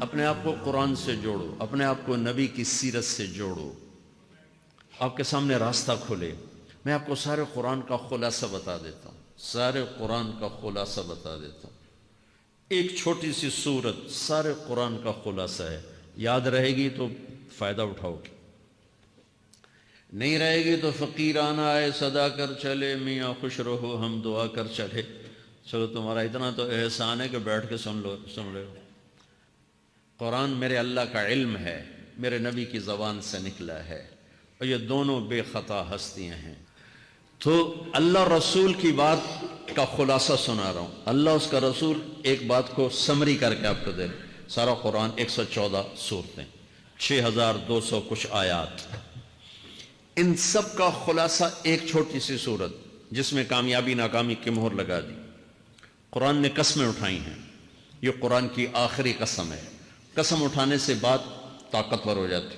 اپنے آپ کو قرآن سے جوڑو، اپنے آپ کو نبی کی سیرت سے جوڑو، آپ کے سامنے راستہ کھلے۔ میں آپ کو سارے قرآن کا خلاصہ بتا دیتا ہوں، سارے قرآن کا خلاصہ بتا دیتا ہوں۔ ایک چھوٹی سی سورت سارے قرآن کا خلاصہ ہے، یاد رہے گی تو فائدہ اٹھاؤ گی، نہیں رہے گی تو فقیرانہ آئے صدا کر چلے، میاں خوش رہو ہم دعا کر چلے۔ چلو تمہارا اتنا تو احسان ہے کہ بیٹھ کے سن رہے ہو۔ قرآن میرے اللہ کا علم ہے، میرے نبی کی زبان سے نکلا ہے، اور یہ دونوں بے خطا ہستیاں ہیں۔ تو اللہ رسول کی بات کا خلاصہ سنا رہا ہوں، اللہ اس کا رسول ایک بات کو سمری کر کے آپ کو دے رہے۔ سارا قرآن 114 سورتیں، 6200 کچھ آیات، ان سب کا خلاصہ ایک چھوٹی سی سورت جس میں کامیابی ناکامی کی مہر لگا دی۔ قرآن نے قسمیں اٹھائی ہیں، یہ قرآن کی آخری قسم ہے۔ قسم اٹھانے سے بات طاقتور ہو جاتی،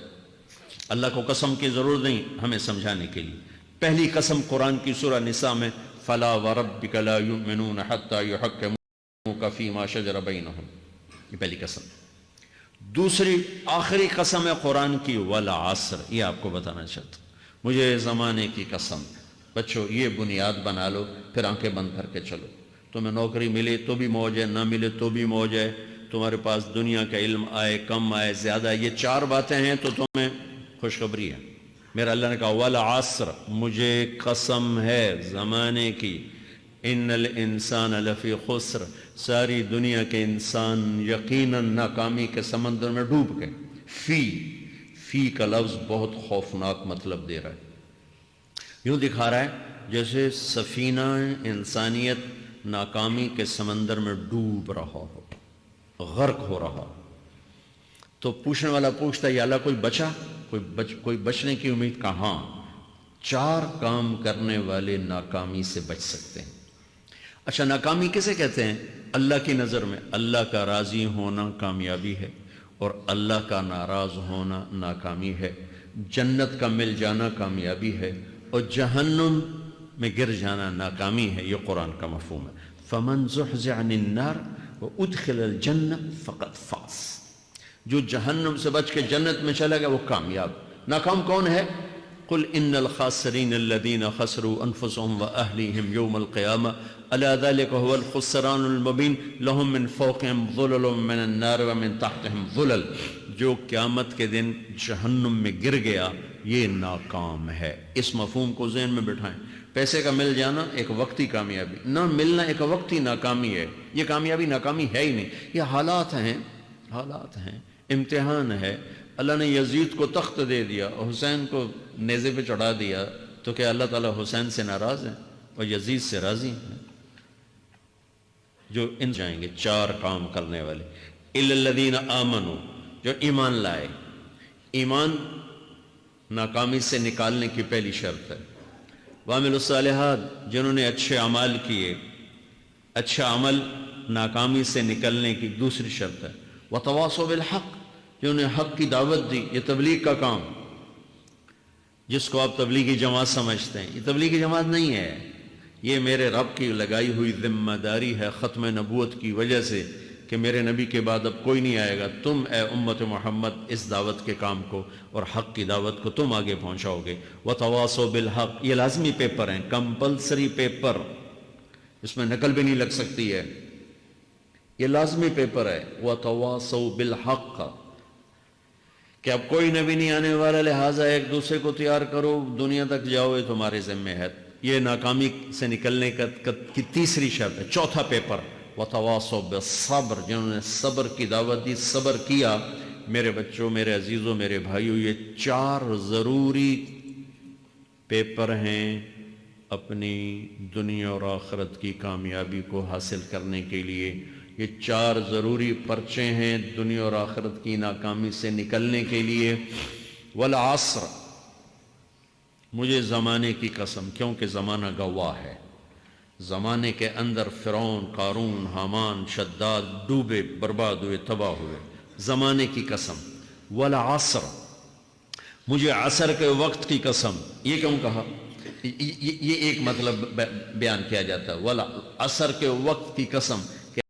اللہ کو قسم کی ضرورت نہیں ہمیں سمجھانے کے لیے۔ پہلی قسم قرآن کی سورہ نساء میں فَلَا وَرَبِّكَ لَا يُؤْمِنُونَ حَتَّى يُحَكِّمُوكَ فِي مَا شَجَرَ بَيْنَهُمْ، یہ پہلی قسم۔ دوسری آخری قسم ہے قرآن کی وَالْعَصْرِ، یہ آپ کو بتانا چاہتا ہوں۔ مجھے زمانے کی قسم، بچوں یہ بنیاد بنا لو، پھر آنکھیں بند کر کے چلو۔ تمہیں نوکری ملے تو بھی موج ہے، نہ ملے تو بھی موج ہے، تمہارے پاس دنیا کا علم آئے کم آئے زیادہ، یہ چار باتیں ہیں تو تمہیں خوشخبری ہے۔ میرا اللہ نے کہا والعصر، مجھے قسم ہے زمانے کی، ان الانسان لفی خسر، ساری دنیا کے انسان یقیناً ناکامی کے سمندر میں ڈوب گئے۔ فی کا لفظ بہت خوفناک مطلب دے رہا ہے، یوں دکھا رہا ہے جیسے سفینہ انسانیت ناکامی کے سمندر میں ڈوب رہا ہو، غرق ہو رہا۔ تو پوچھنے والا پوچھتا ہے یا اللہ کوئی بچا، کوئی بچنے کی امید؟ کہاں؟ چار کام کرنے والے ناکامی سے بچ سکتے ہیں۔ اچھا ناکامی کسے کہتے ہیں؟ اللہ کی نظر میں اللہ کا راضی ہونا کامیابی ہے، اور اللہ کا ناراض ہونا ناکامی ہے۔ جنت کا مل جانا کامیابی ہے، اور جہنم میں گر جانا ناکامی ہے۔ یہ قرآن کا مفہوم ہے۔ فَمَنْ زُحْزِحَ عَنِ النَّارِ وَأُدْخِلَ الْجَنَّةَ فَقَدْ فَازَ، جو جہنم سے بچ کے جنت میں چلا گیا وہ کامیاب۔ ناکام کون ہے؟ قُلْ إِنَّ الْخَاسِرِينَ الَّذِينَ خَسِرُوا أَنفُسَهُمْ وَأَهْلِيهِمْ يَوْمَ الْقِيَامَةِ أَلَا ذَلِكَ هُوَ الْخُسْرَانُ الْمُبِينُ لَهُم مِّن فَوْقِهِمْ ظُلَلٌ مِّنَ النَّارِ وَمِن تَحْتِهِمْ ظُلَلٌ، جو قیامت کے دن جہنم میں گر گیا یہ ناکام ہے۔ اس مفہوم کو ذہن میں بٹھائیں۔ پیسے کا مل جانا ایک وقتی کامیابی، نہ ملنا ایک وقتی ناکامی ہے۔ یہ کامیابی ناکامی ہے ہی نہیں، یہ حالات ہیں، امتحان ہے۔ اللہ نے یزید کو تخت دے دیا اور حسین کو نیزے پہ چڑھا دیا، تو کیا اللہ تعالیٰ حسین سے ناراض ہے اور یزید سے راضی ہیں؟ جو ان جائیں گے چار کام کرنے والے، اِلَّا الَّذِينَ آمَنُوا، جو ایمان لائے۔ ایمان ناکامی سے نکالنے کی پہلی شرط ہے۔ وَعَمِلُوا الصَّالِحَاتِ، جنہوں نے اچھے اعمال کیے، اچھا عمل ناکامی سے نکلنے کی دوسری شرط ہے۔ وَتَوَاصَوْا بِالْحَقِّ، جنہوں نے حق کی دعوت دی۔ یہ تبلیغ کا کام، جس کو آپ تبلیغی جماعت سمجھتے ہیں، یہ تبلیغی جماعت نہیں ہے، یہ میرے رب کی لگائی ہوئی ذمہ داری ہے ختم نبوت کی وجہ سے، کہ میرے نبی کے بعد اب کوئی نہیں آئے گا، تم اے امت محمد اس دعوت کے کام کو اور حق کی دعوت کو تم آگے پہنچاؤ گے۔ وَتَوَاصَوْا بِالْحَقِّ، یہ لازمی پیپر ہیں، کمپلسری پیپر، اس میں نقل بھی نہیں لگ سکتی ہے، یہ لازمی پیپر ہے۔ وَتَوَاصَوْا بِالْحَقِّ، کہ اب کوئی نبی نہیں آنے والا، لہٰذا ایک دوسرے کو تیار کرو، دنیا تک جاؤ، یہ تمہارے ذمہ ہے۔ یہ ناکامی سے نکلنے کی تیسری شرط ہے۔ چوتھا پیپر وَتَوَاصَوْا بِالصَّبْرِ، جنہوں نے صبر کی دعوت دی، صبر کیا۔ میرے بچوں، میرے عزیزوں، میرے بھائیوں، یہ چار ضروری پیپر ہیں اپنی دنیا اور آخرت کی کامیابی کو حاصل کرنے کے لیے۔ یہ چار ضروری پرچے ہیں دنیا اور آخرت کی ناکامی سے نکلنے کے لیے۔ والعصر، مجھے زمانے کی قسم، کیونکہ زمانہ گواہ ہے۔ زمانے کے اندر فرعون، قارون، حامان، شداد ڈوبے، برباد ہوئے، تباہ ہوئے۔ زمانے کی قسم۔ والعصر، مجھے عصر کے وقت کی قسم۔ یہ کیوں کہا؟ یہ ایک مطلب بیان کیا جاتا ہے، والعصر کے وقت کی قسم،